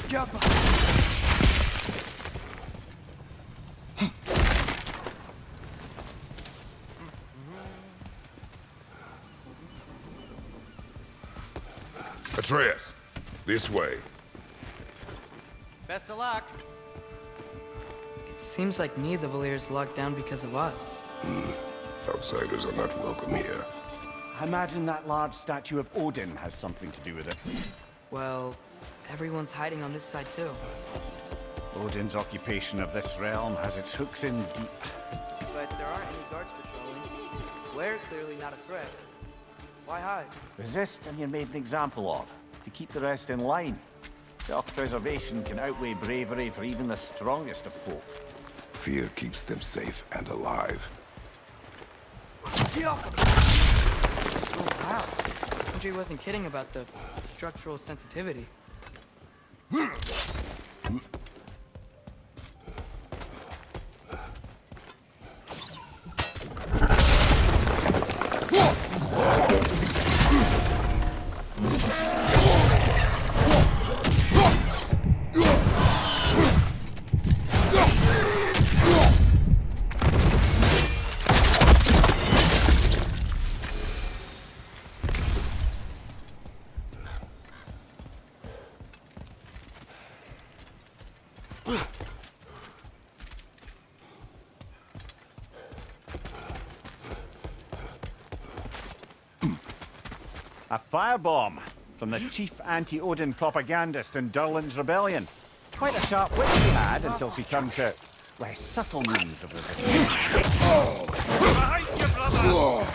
Jaffa. Atreus, this way. Best of luck. It seems like neither Valyr's locked down because of us. Outsiders are not welcome here. I imagine that large statue of Odin has something to do with it. Well, everyone's hiding on this side too. Odin's occupation of this realm has its hooks in deep. But there aren't any guards patrolling. We're clearly not a threat. Why hide? Resist and you're made an example of, to keep the rest in line. Self-preservation can outweigh bravery for even the strongest of folk. Fear keeps them safe and alive. Oh, wow. Sindri wasn't kidding about the structural sensitivity. A firebomb from the chief anti-Odin propagandist in Durlin's rebellion. Quite a sharp wit she had until she turned to less subtle means of resistance. Behind you, brother!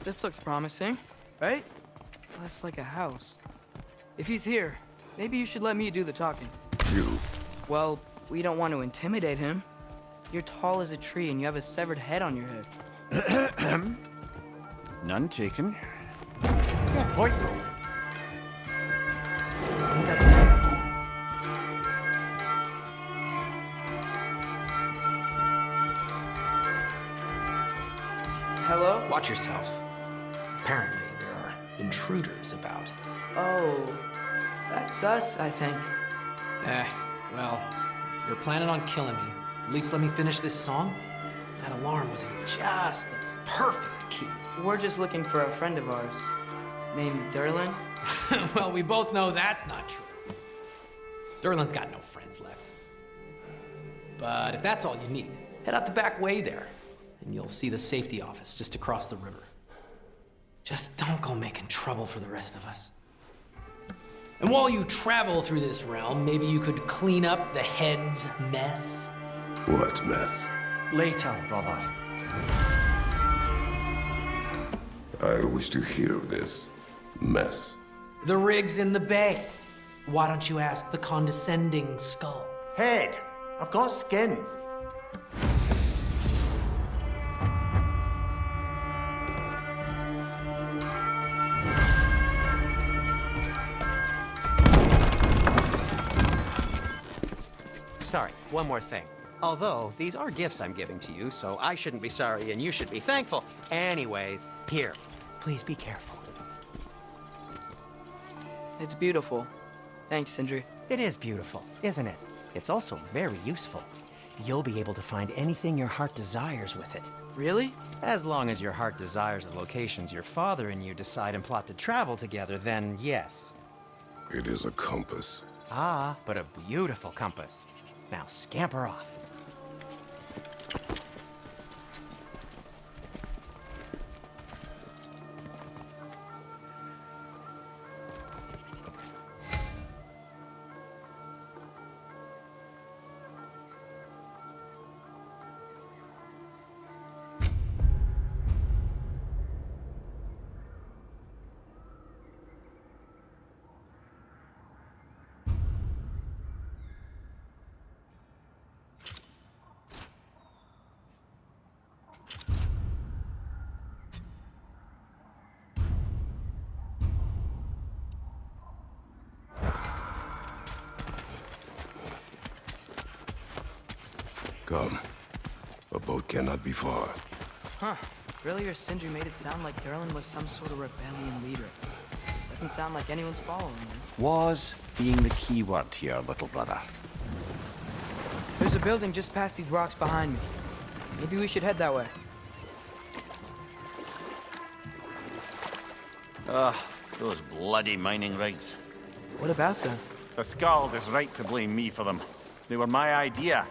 This looks promising, right? That's like a house. If he's here, maybe you should let me do the talking. You? Well, we don't want to intimidate him. You're tall as a tree and you have a severed head on your head. None taken. Good point, though. I think that's him. Hello? Watch yourselves. Apparently, there are intruders about. Oh, that's us, I think. Well, if you're planning on killing me, at least let me finish this song. That alarm was in just the perfect key. We're just looking for a friend of ours, named Durlin. Well, we both know that's not true. Durlin's got no friends left. But if that's all you need, head out the back way there, and you'll see the safety office just across the river. Just don't go making trouble for the rest of us. And while you travel through this realm, maybe you could clean up the head's mess. What mess? Later, brother. I wish to hear of this mess. The rig's in the bay. Why don't you ask the condescending skull? Head. I've got skin. Sorry, one more thing. Although, these are gifts I'm giving to you, so I shouldn't be sorry and you should be thankful. Anyways, here, please be careful. It's beautiful. Thanks, Sindri. It is beautiful, isn't it? It's also very useful. You'll be able to find anything your heart desires with it. Really? As long as your heart desires the locations your father and you decide and plot to travel together, then yes. It is a compass. Ah, but a beautiful compass. Now scamper off. Come. A boat cannot be far. Huh. Earlier, Sindri made it sound like Durlin was some sort of rebellion leader. Doesn't sound like anyone's following him. Was being the key word here, little brother. There's a building just past these rocks behind me. Maybe we should head that way. Those bloody mining rigs. What about them? The Skald is right to blame me for them. They were my idea.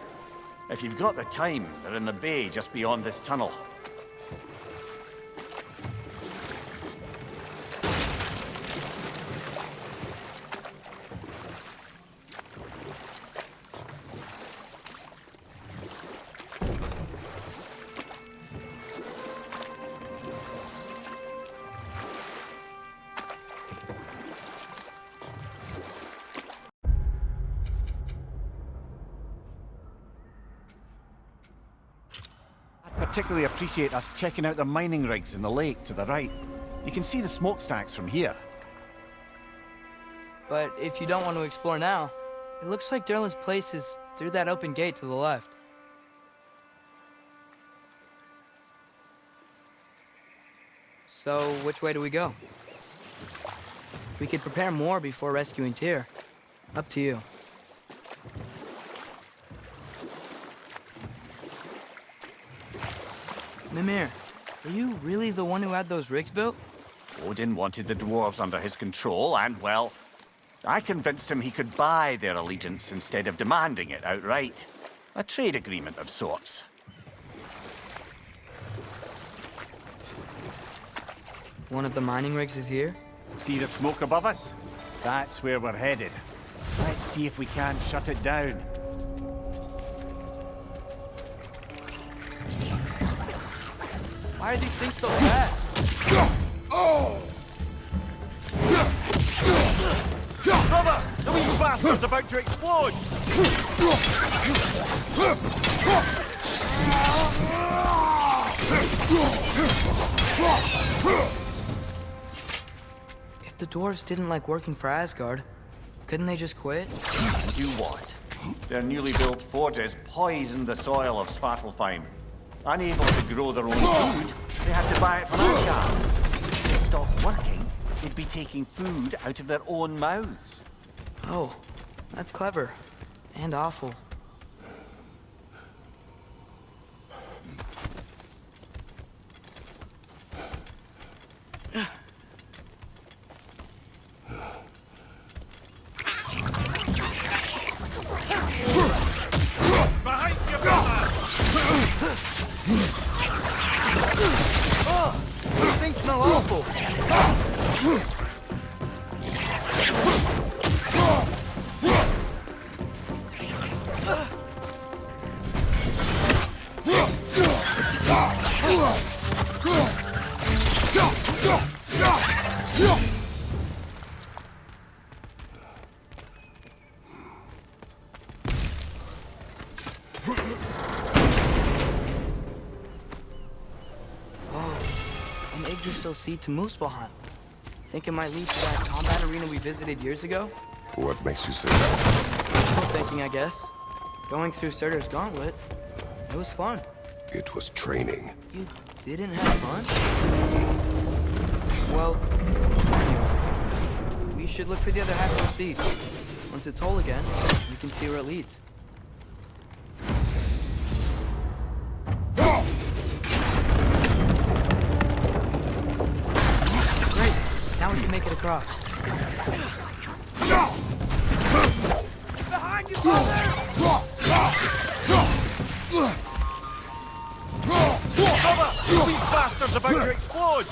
If you've got the time, they're in the bay just beyond this tunnel. Particularly appreciate us checking out the mining rigs in the lake to the right. You can see the smokestacks from here. But if you don't want to explore now, it looks like Durlin's place is through that open gate to the left. So, which way do we go? We could prepare more before rescuing Tyr. Up to you. Mimir, are you really the one who had those rigs built? Odin wanted the dwarves under his control, and, well, I convinced him he could buy their allegiance instead of demanding it outright. A trade agreement of sorts. One of the mining rigs is here? See the smoke above us? That's where we're headed. Let's see if we can't shut it down. Why are these things so bad? Brother! The wee bastard's about to explode! If the dwarves didn't like working for Asgard, couldn't they just quit? And do what? Their newly built forges poisoned the soil of Svartalfheim. Unable to grow their own food, they had to buy it from Asgard. If they stopped working, they'd be taking food out of their own mouths. Oh, that's clever. And awful. Behind you, brother! These things smell awful. Seed to Muspelheim. Think it might lead to that combat arena we visited years ago? What makes you say that? Still thinking, I guess. Going through Surtur's gauntlet, it was fun. It was training. You didn't have fun? Well, anyway, we should look for the other half of the seed. Once it's whole again, you can see where it leads. Now we can make it across. Behind you, brother! Brother! These bastards about to explode!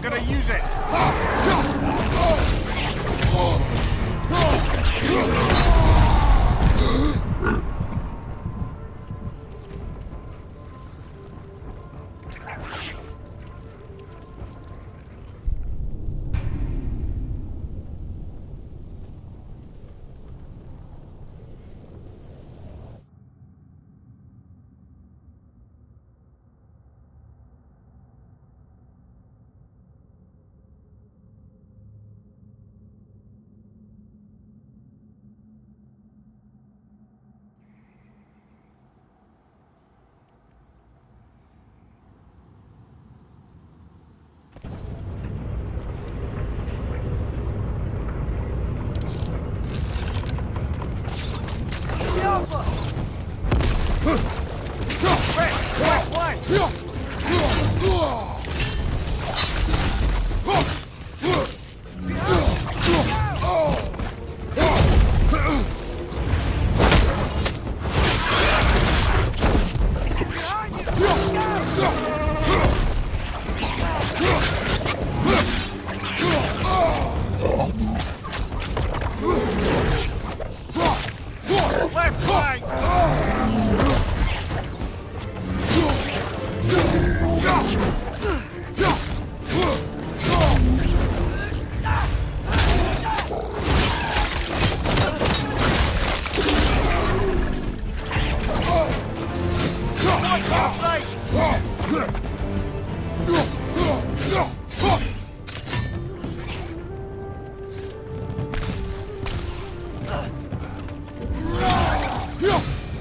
gonna use it!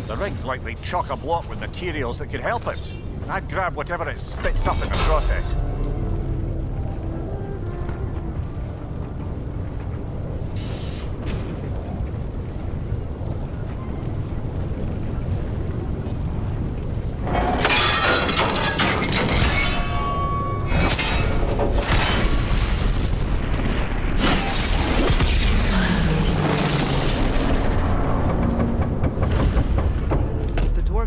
The rig's like they chock-a-block with materials that could help us. I'd grab whatever it spits up in the process.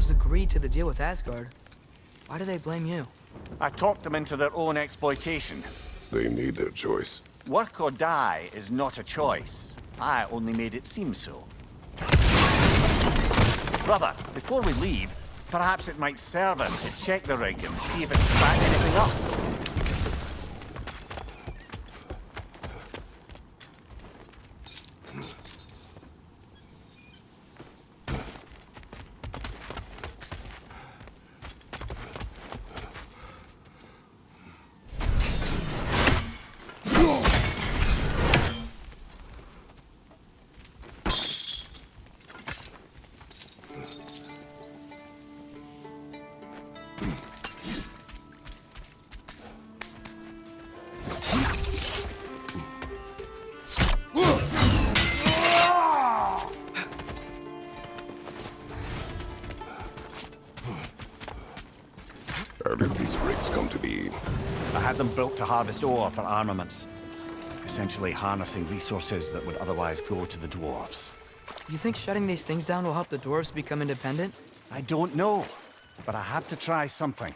Agreed to the deal with Asgard. Why do they blame you? I talked them into their own exploitation. They made their choice. Work or die is not a choice. I only made it seem so. Brother, before we leave, perhaps it might serve us to check the rig and see if it's backed anything up. How did these rigs come to be? I had them built to harvest ore for armaments. Essentially harnessing resources that would otherwise go to the dwarves. You think shutting these things down will help the dwarves become independent? I don't know, but I have to try something.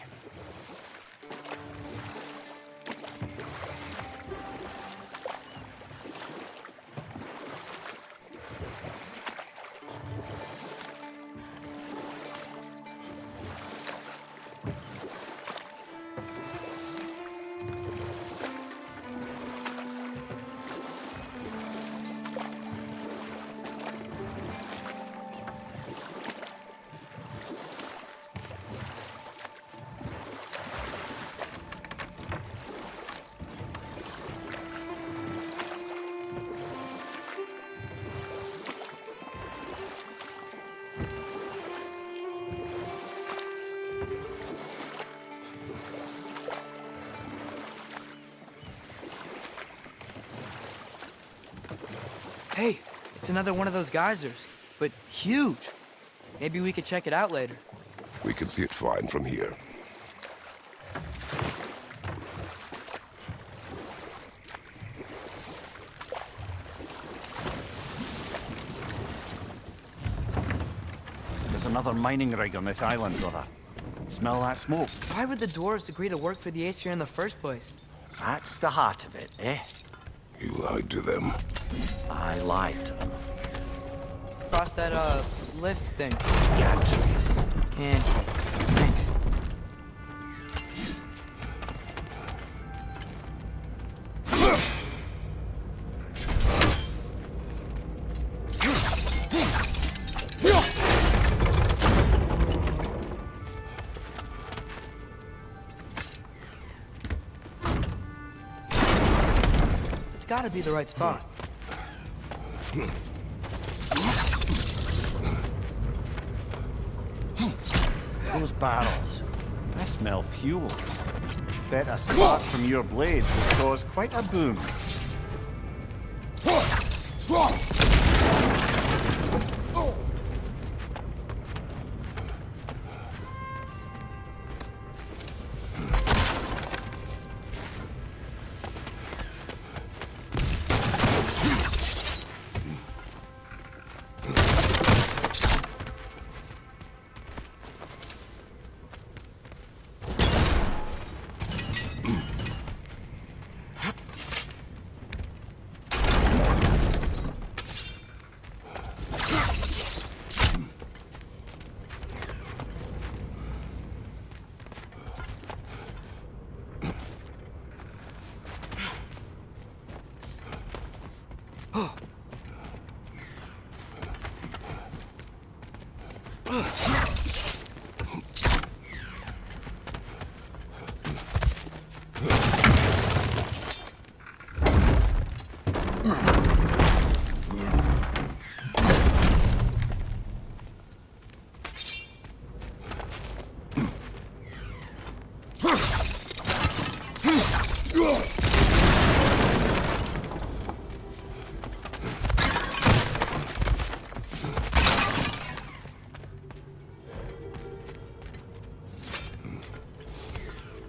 Hey, it's another one of those geysers, but huge. Maybe we could check it out later. We can see it fine from here. There's another mining rig on this island, brother. Smell that smoke? Why would the dwarves agree to work for the Aesir in the first place? That's the heart of it, eh? You lied to them. I lied to them. Cross that, lift thing. Got to. Can't. Thanks. It's gotta be the right spot. Those barrels. I smell fuel. Bet a spark from your blades would cause quite a boom.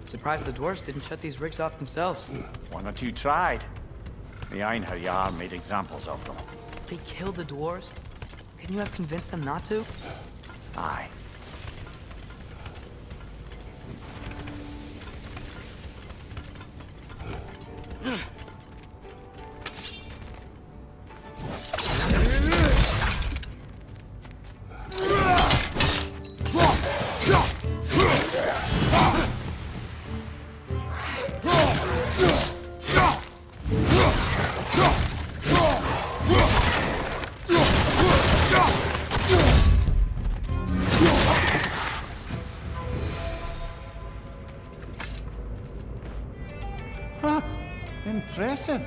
Surprised the dwarves didn't shut these rigs off themselves. One or two tried. The Einherjar made examples of them. They killed the dwarves? Couldn't you have convinced them not to? Aye. Impressive.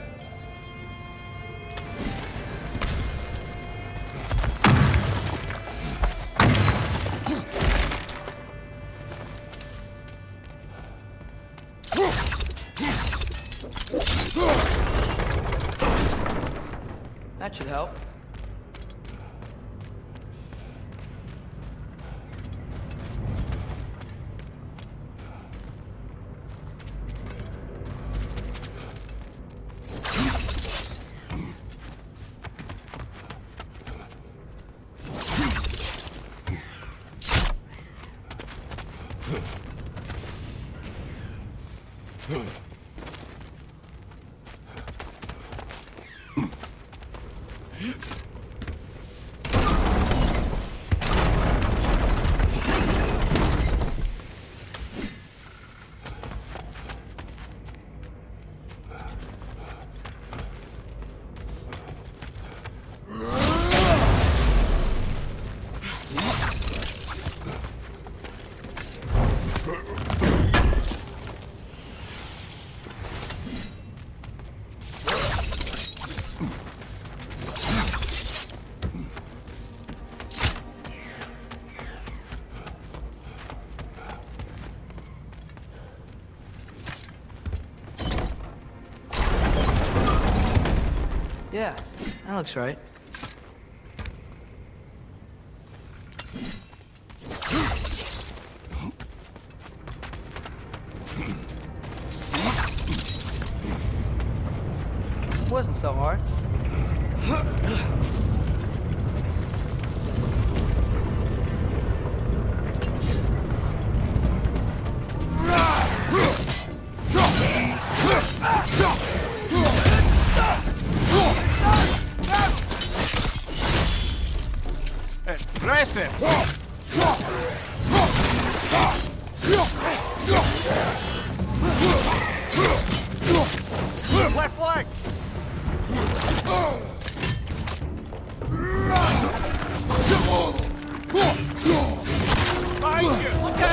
That should help. Yeah, that looks right. Wasn't so hard. Aggressive! Left leg! Behind you! Look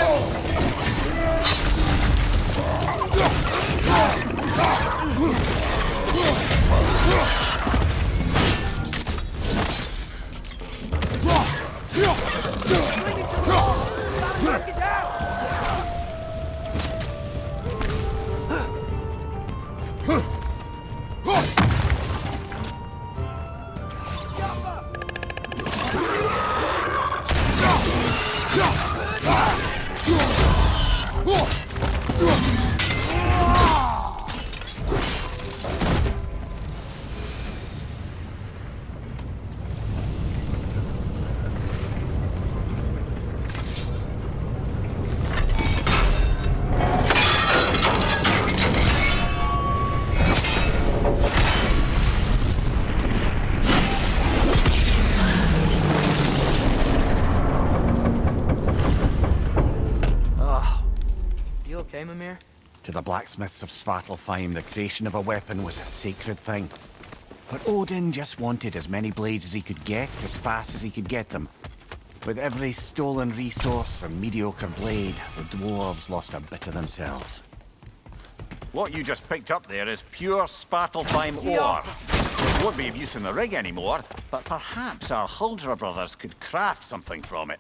To the blacksmiths of Svartalfheim, the creation of a weapon was a sacred thing. But Odin just wanted as many blades as he could get, as fast as he could get them. With every stolen resource and mediocre blade, the dwarves lost a bit of themselves. What you just picked up there is pure Svartalfheim ore. It won't be of use in the rig anymore, but perhaps our Huldra brothers could craft something from it.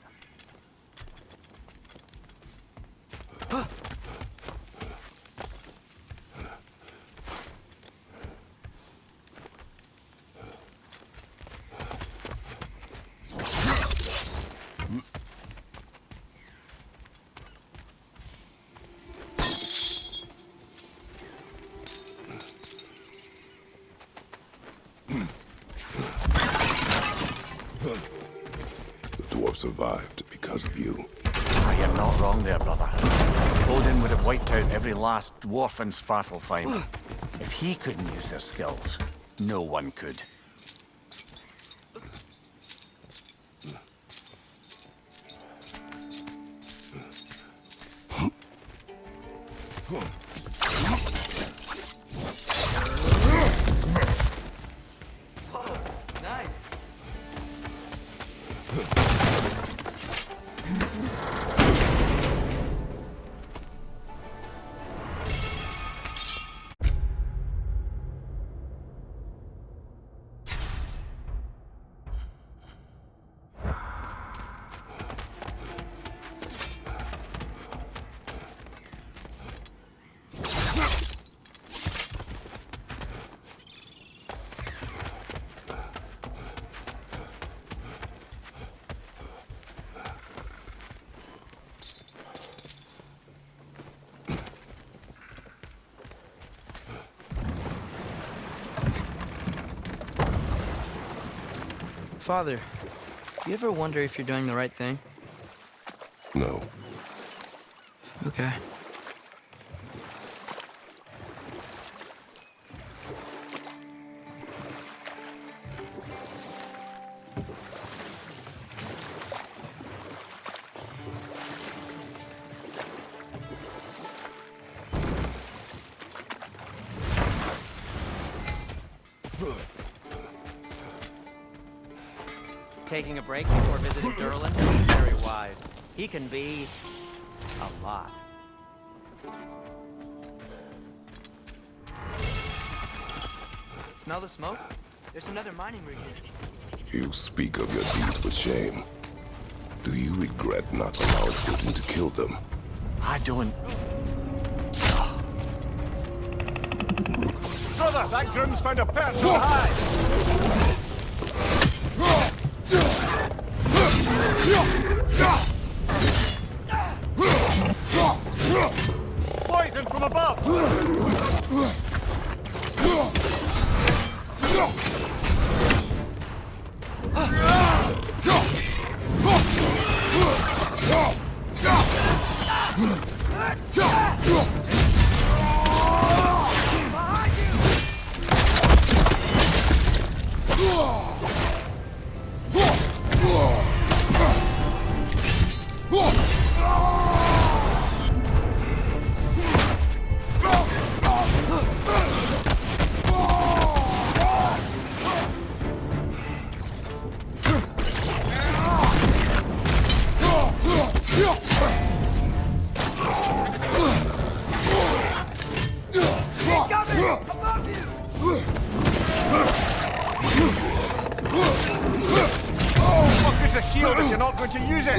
Survived because of you. You're not wrong there, brother. Odin would have wiped out every last dwarf in Svartalfheim. If he couldn't use their skills, no one could. Father, do you ever wonder if you're doing the right thing? No. Okay. Taking a break before visiting Durlin? Very wise. He can be a lot. Smell the smoke? There's another mining rig here. You speak of your deeds with shame. Do you regret not allowing Odin to kill them? I don't... Brother, that groom's found a perch to hide! Poison from above! What good's a shield if you're not going to use it?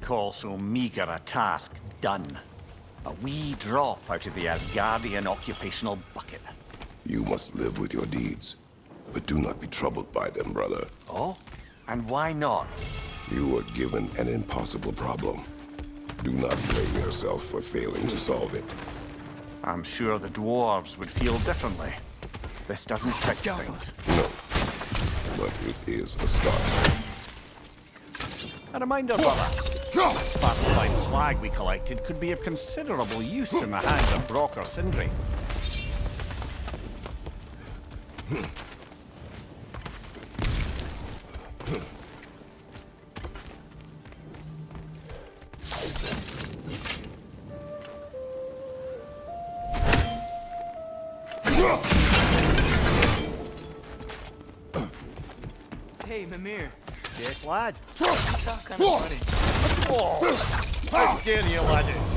Call so meager a task done. A wee drop out of the Asgardian occupational bucket. You must live with your deeds, but do not be troubled by them, brother. Oh? And why not? You were given an impossible problem. Do not blame yourself for failing to solve it. I'm sure the dwarves would feel differently. This doesn't fix things. No, but it is a start. A reminder, brother. This fine slag we collected could be of considerable use in the hands of Brock or Sindri. Hey, Mimir. Yes, lad. You sound kind of funny. Oh, how dare you, laddie?